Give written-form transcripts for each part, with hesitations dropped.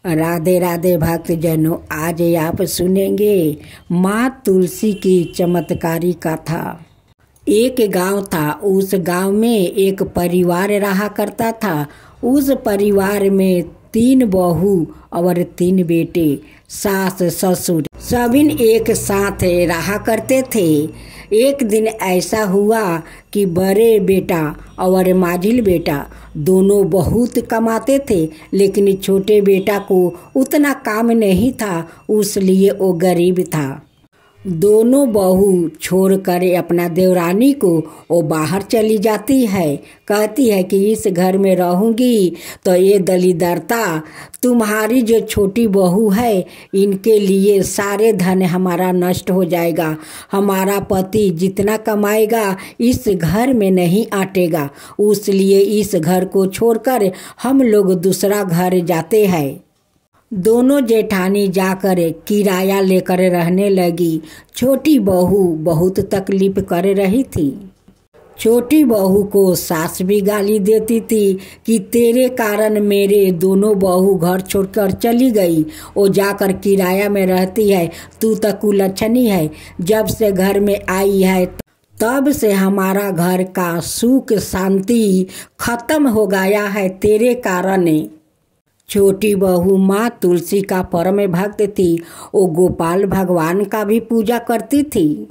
राधे राधे भक्तजनों, आज आप सुनेंगे माँ तुलसी की चमत्कारी कथा। एक गांव था। उस गांव में एक परिवार रहा करता था। उस परिवार में 3 बहू और 3 बेटे, सास ससुर सभी एक साथ रहा करते थे। एक दिन ऐसा हुआ कि बड़े बेटा और माझिल बेटा दोनों बहुत कमाते थे, लेकिन छोटे बेटा को उतना काम नहीं था, इसलिए वो गरीब था। दोनों बहू छोड़कर अपना देवरानी को वो बाहर चली जाती है। कहती है कि इस घर में रहूंगी तो ये दलिदरता, तुम्हारी जो छोटी बहू है इनके लिए सारे धन हमारा नष्ट हो जाएगा। हमारा पति जितना कमाएगा इस घर में नहीं आटेगा, इसलिए इस घर को छोड़कर हम लोग दूसरा घर जाते हैं। दोनों जेठानी जाकर किराया लेकर रहने लगी। छोटी बहू बहुत तकलीफ कर रही थी। छोटी बहू को सास भी गाली देती थी कि तेरे कारण मेरे दोनों बहू घर छोड़कर चली गई। वो जाकर किराया में रहती है, तू तो कुलच्छनी है। जब से घर में आई है तब से हमारा घर का सुख शांति खत्म हो गया है तेरे कारण। छोटी बहू माँ तुलसी का परम भक्त थी। वो गोपाल भगवान का भी पूजा करती थी।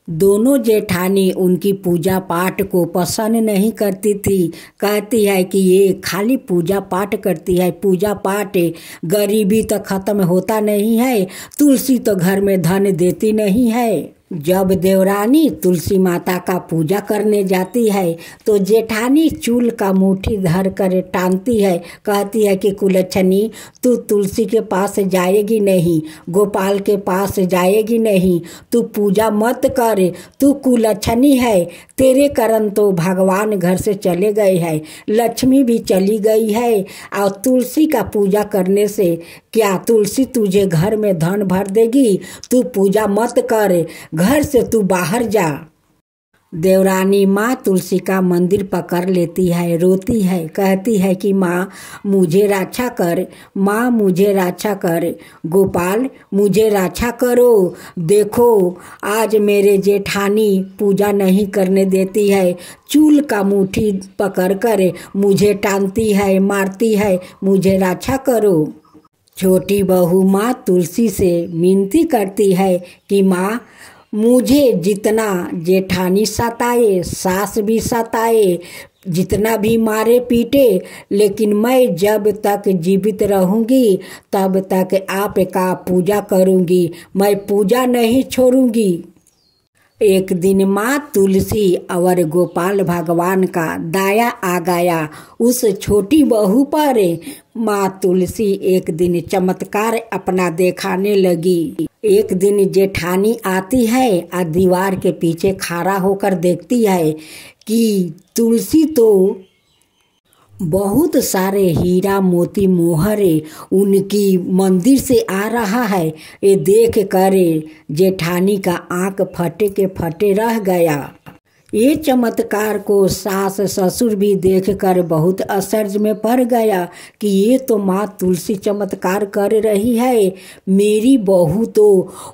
दोनों जेठानी उनकी पूजा पाठ को पसंद नहीं करती थी। कहती है कि ये खाली पूजा पाठ करती है, पूजा पाठ, गरीबी तो खत्म होता नहीं है, तुलसी तो घर में धन देती नहीं है। जब देवरानी तुलसी माता का पूजा करने जाती है तो जेठानी चूल का मुट्ठी धर कर टानती है। कहती है कि कुलच्छनी, तू तुलसी के पास जाएगी नहीं, गोपाल के पास जाएगी नहीं, तू पूजा मत कर, तू कुलच्छनी है। तेरे कारण तो भगवान घर से चले गए हैं, लक्ष्मी भी चली गई है, और तुलसी का पूजा करने से क्या तुलसी तुझे घर में धन भर देगी? तू पूजा मत कर, घर से तू बाहर जा। देवरानी माँ तुलसी का मंदिर पकड़ लेती है, रोती है, कहती है कि माँ मुझे रक्षा कर, माँ मुझे रक्षा कर, गोपाल मुझे रक्षा करो। देखो आज मेरे जेठानी पूजा नहीं करने देती है, चूल का मुट्ठी पकड़ कर मुझे टानती है, मारती है, मुझे रक्षा करो। छोटी बहू माँ तुलसी से विनती करती है कि माँ मुझे जितना जेठानी सताए, सास भी सताए, जितना भी मारे पीटे, लेकिन मैं जब तक जीवित रहूंगी तब तक आपका पूजा करूंगी, मैं पूजा नहीं छोड़ूंगी। एक दिन माँ तुलसी और गोपाल भगवान का दया आ गया उस छोटी बहू पर। माँ तुलसी एक दिन चमत्कार अपना दिखाने लगी। एक दिन जेठानी आती है और दीवार के पीछे खड़ा होकर देखती है कि तुलसी तो बहुत सारे हीरा मोती मोहरे उनकी मंदिर से आ रहा है। ये देख कर जेठानी का आंख फटे के फटे रह गया। ये चमत्कार को सास ससुर भी देखकर बहुत आश्चर्य में पड़ गया कि ये तो माँ तुलसी चमत्कार कर रही है, मेरी बहू तो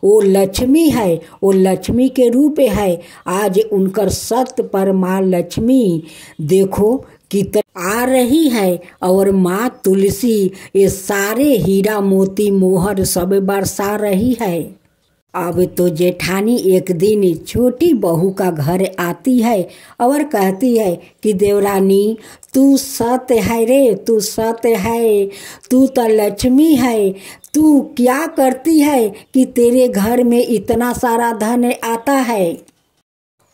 वो लक्ष्मी है, वो लक्ष्मी के रूप है। आज उनकर सत्य पर माँ लक्ष्मी देखो कितना आ रही है, और माँ तुलसी ये सारे हीरा मोती मोहर सब बरसा रही है। अब तो जेठानी एक दिन छोटी बहू का घर आती है और कहती है कि देवरानी तू सत्य है रे, तू सत्य है, तू तो लक्ष्मी है, तू क्या करती है कि तेरे घर में इतना सारा धन आता है।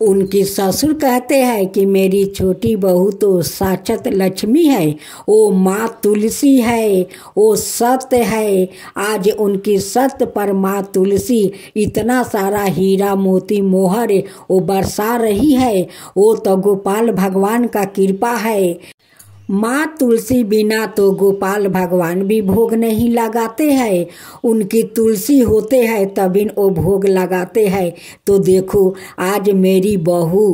उनकी ससुर कहते हैं कि मेरी छोटी बहू तो साक्षात लक्ष्मी है, वो माँ तुलसी है, वो सत्य है। आज उनकी सत्य पर माँ तुलसी इतना सारा हीरा मोती मोहर वो बरसा रही है, वो तो गोपाल भगवान का कृपा है। माँ तुलसी बिना तो गोपाल भगवान भी भोग नहीं लगाते हैं। उनकी तुलसी होते हैं तभी वो भोग लगाते हैं। तो देखो आज मेरी बहू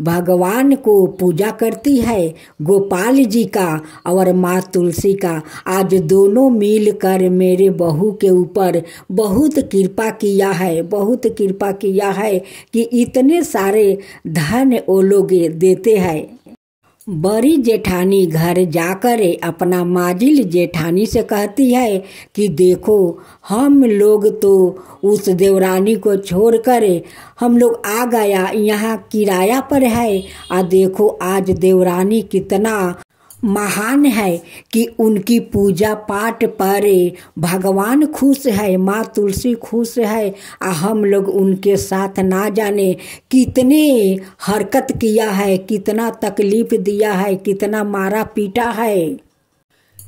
भगवान को पूजा करती है, गोपाल जी का और माँ तुलसी का। आज दोनों मिलकर मेरे बहू के ऊपर बहुत कृपा किया है, बहुत कृपा किया है कि इतने सारे धन वो लोग देते हैं। बड़ी जेठानी घर जाकर अपना माजिल जेठानी से कहती है कि देखो हम लोग तो उस देवरानी को छोड़कर हम लोग आ गया, यहाँ किराया पर है। और देखो आज देवरानी कितना महान है कि उनकी पूजा पाठ पर भगवान खुश है, माँ तुलसी खुश है। और हम लोग उनके साथ ना जाने कितने हरकत किया है, कितना तकलीफ दिया है, कितना मारा पीटा है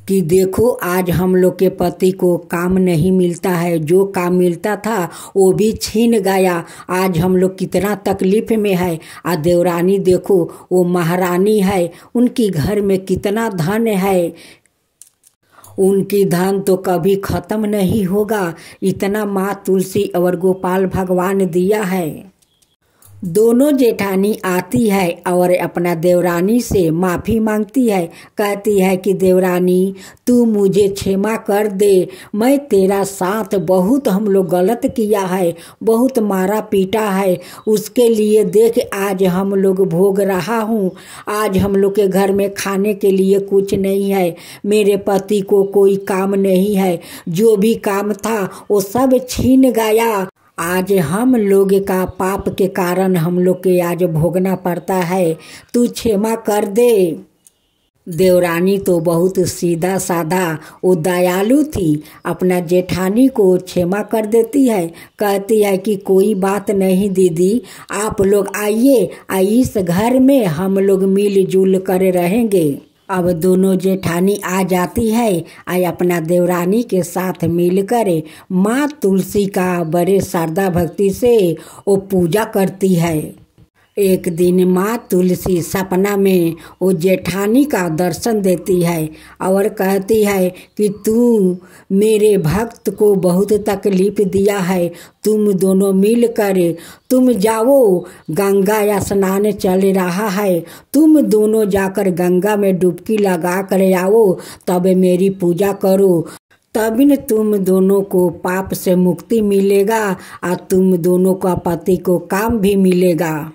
कि देखो आज हम लोग के पति को काम नहीं मिलता है, जो काम मिलता था वो भी छीन गया। आज हम लोग कितना तकलीफ में है। आ देवरानी देखो वो महारानी है, उनकी घर में कितना धन है, उनकी धन तो कभी खत्म नहीं होगा। इतना माँ तुलसी और गोपाल भगवान दिया है। दोनों जेठानी आती है और अपना देवरानी से माफ़ी मांगती है। कहती है कि देवरानी तू मुझे क्षमा कर दे, मैं तेरा साथ बहुत हम लोग गलत किया है, बहुत मारा पीटा है, उसके लिए देख आज हम लोग भोग रहा हूँ। आज हम लोग के घर में खाने के लिए कुछ नहीं है, मेरे पति को कोई काम नहीं है, जो भी काम था वो सब छीन गया। आज हम लोग का पाप के कारण हम लोग के आज भोगना पड़ता है, तू क्षमा कर दे। देवरानी तो बहुत सीधा साधा वो दयालु थी, अपना जेठानी को क्षमा कर देती है। कहती है कि कोई बात नहीं दीदी, आप लोग आइए, इस घर में हम लोग मिलजुल कर रहेंगे। अब दोनों जेठानी आ जाती है और अपना देवरानी के साथ मिलकर माँ तुलसी का बड़े श्रद्धा भक्ति से वो पूजा करती है। एक दिन माँ तुलसी सपना में वो जेठानी का दर्शन देती है और कहती है कि तू मेरे भक्त को बहुत तकलीफ दिया है, तुम दोनों मिलकर तुम जाओ, गंगा स्नान चल रहा है, तुम दोनों जाकर गंगा में डुबकी लगा कर आओ, तब मेरी पूजा करो, तभी न तुम दोनों को पाप से मुक्ति मिलेगा और तुम दोनों का पति को काम भी मिलेगा।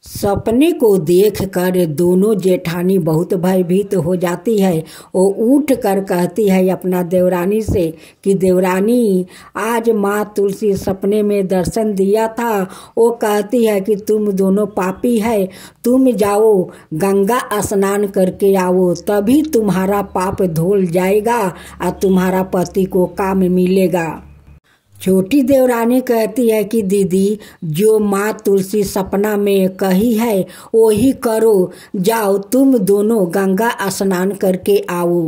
सपने को देखकर दोनों जेठानी बहुत भयभीत हो जाती है। वो उठ कर कहती है अपना देवरानी से कि देवरानी आज माँ तुलसी सपने में दर्शन दिया था, वो कहती है कि तुम दोनों पापी है, तुम जाओ गंगा स्नान करके आओ, तभी तुम्हारा पाप धुल जाएगा और तुम्हारा पति को काम मिलेगा। छोटी देवरानी कहती है कि दीदी जो माँ तुलसी सपना में कही है वही करो, जाओ तुम दोनों गंगा स्नान करके आओ।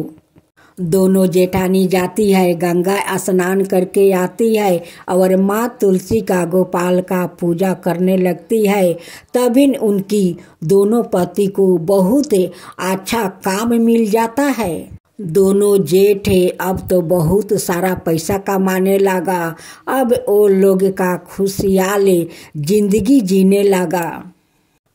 दोनों जेठानी जाती है, गंगा स्नान करके आती है और माँ तुलसी का गोपाल का पूजा करने लगती है। तभी उनकी दोनों पति को बहुत अच्छा काम मिल जाता है। दोनों जेठ अब तो बहुत सारा पैसा कमाने लगा, अब वो लोग का खुशहाल जिंदगी जीने लगा।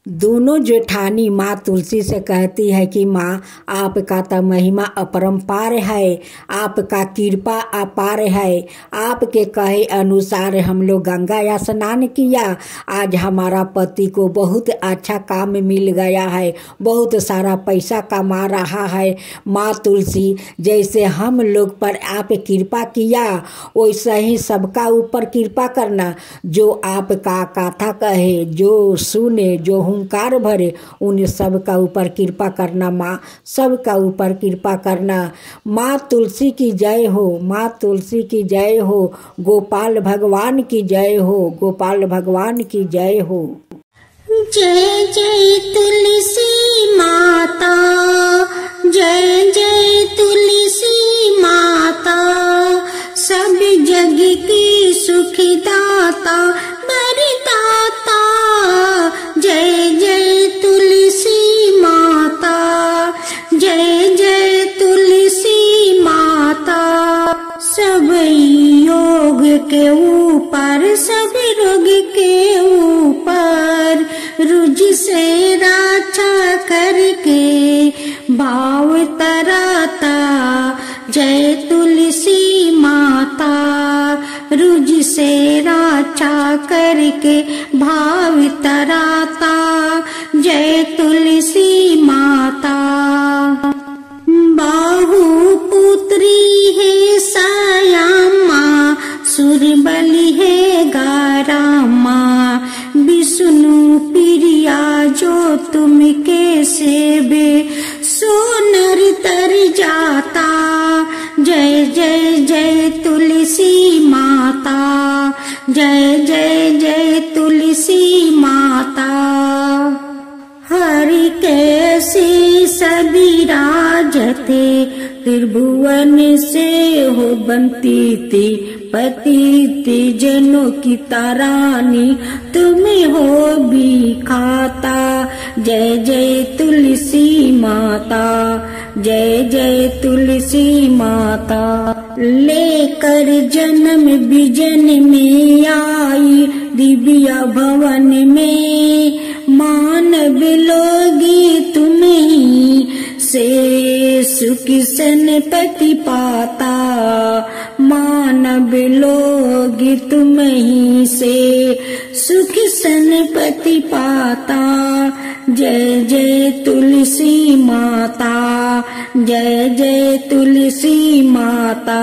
दोनों जेठानी माँ तुलसी से कहती है कि माँ आपका तो महिमा अपरंपार है, आपका कृपा अपार है, आपके कहे अनुसार हम लोग गंगा स्नान किया, आज हमारा पति को बहुत अच्छा काम मिल गया है, बहुत सारा पैसा कमा रहा है। माँ तुलसी जैसे हम लोग पर आप कृपा किया वैसे ही सबका ऊपर कृपा करना, जो आपका कथा कहे, जो सुने, जो हुंकार भरे, उन सब का ऊपर कृपा करना माँ, सब का ऊपर कृपा करना। माँ तुलसी की जय हो, माँ तुलसी की जय हो, गोपाल भगवान की जय हो, गोपाल भगवान की जय हो। जय जय तुलसी माता, जय जय तुलसी माता, सब जग की सुखदाता वरदाता। जय जय तुलसी माता, जय भाव तराता। जय तुलसी माता, रुज से राचा करके भाव तराता। जय तुलसी माता। बाहु पुत्री है सायामा, सुरबली है गारामा। विष्णु प्रिया जो तुम के सेवे, सोनर तर जाता। जय जय जय तुलसी माता, जय जय जय तुलसी माता। हरि कैसे सभी राजते, त्रिभुवन से हो बनती थी। पति जनों की तारानी, तुम्हें हो भी खाता। जय जय तुलसी माता, जय जय तुलसी माता। लेकर जन्म बिजन में आई, दिव्या भवन में। मानव लोगी तुम्हीं से सुख सनपति पाता। मानव लोग तुम्हीं से सुख सनपति पाता। जय जय तुलसी माता, जय जय तुलसी माता।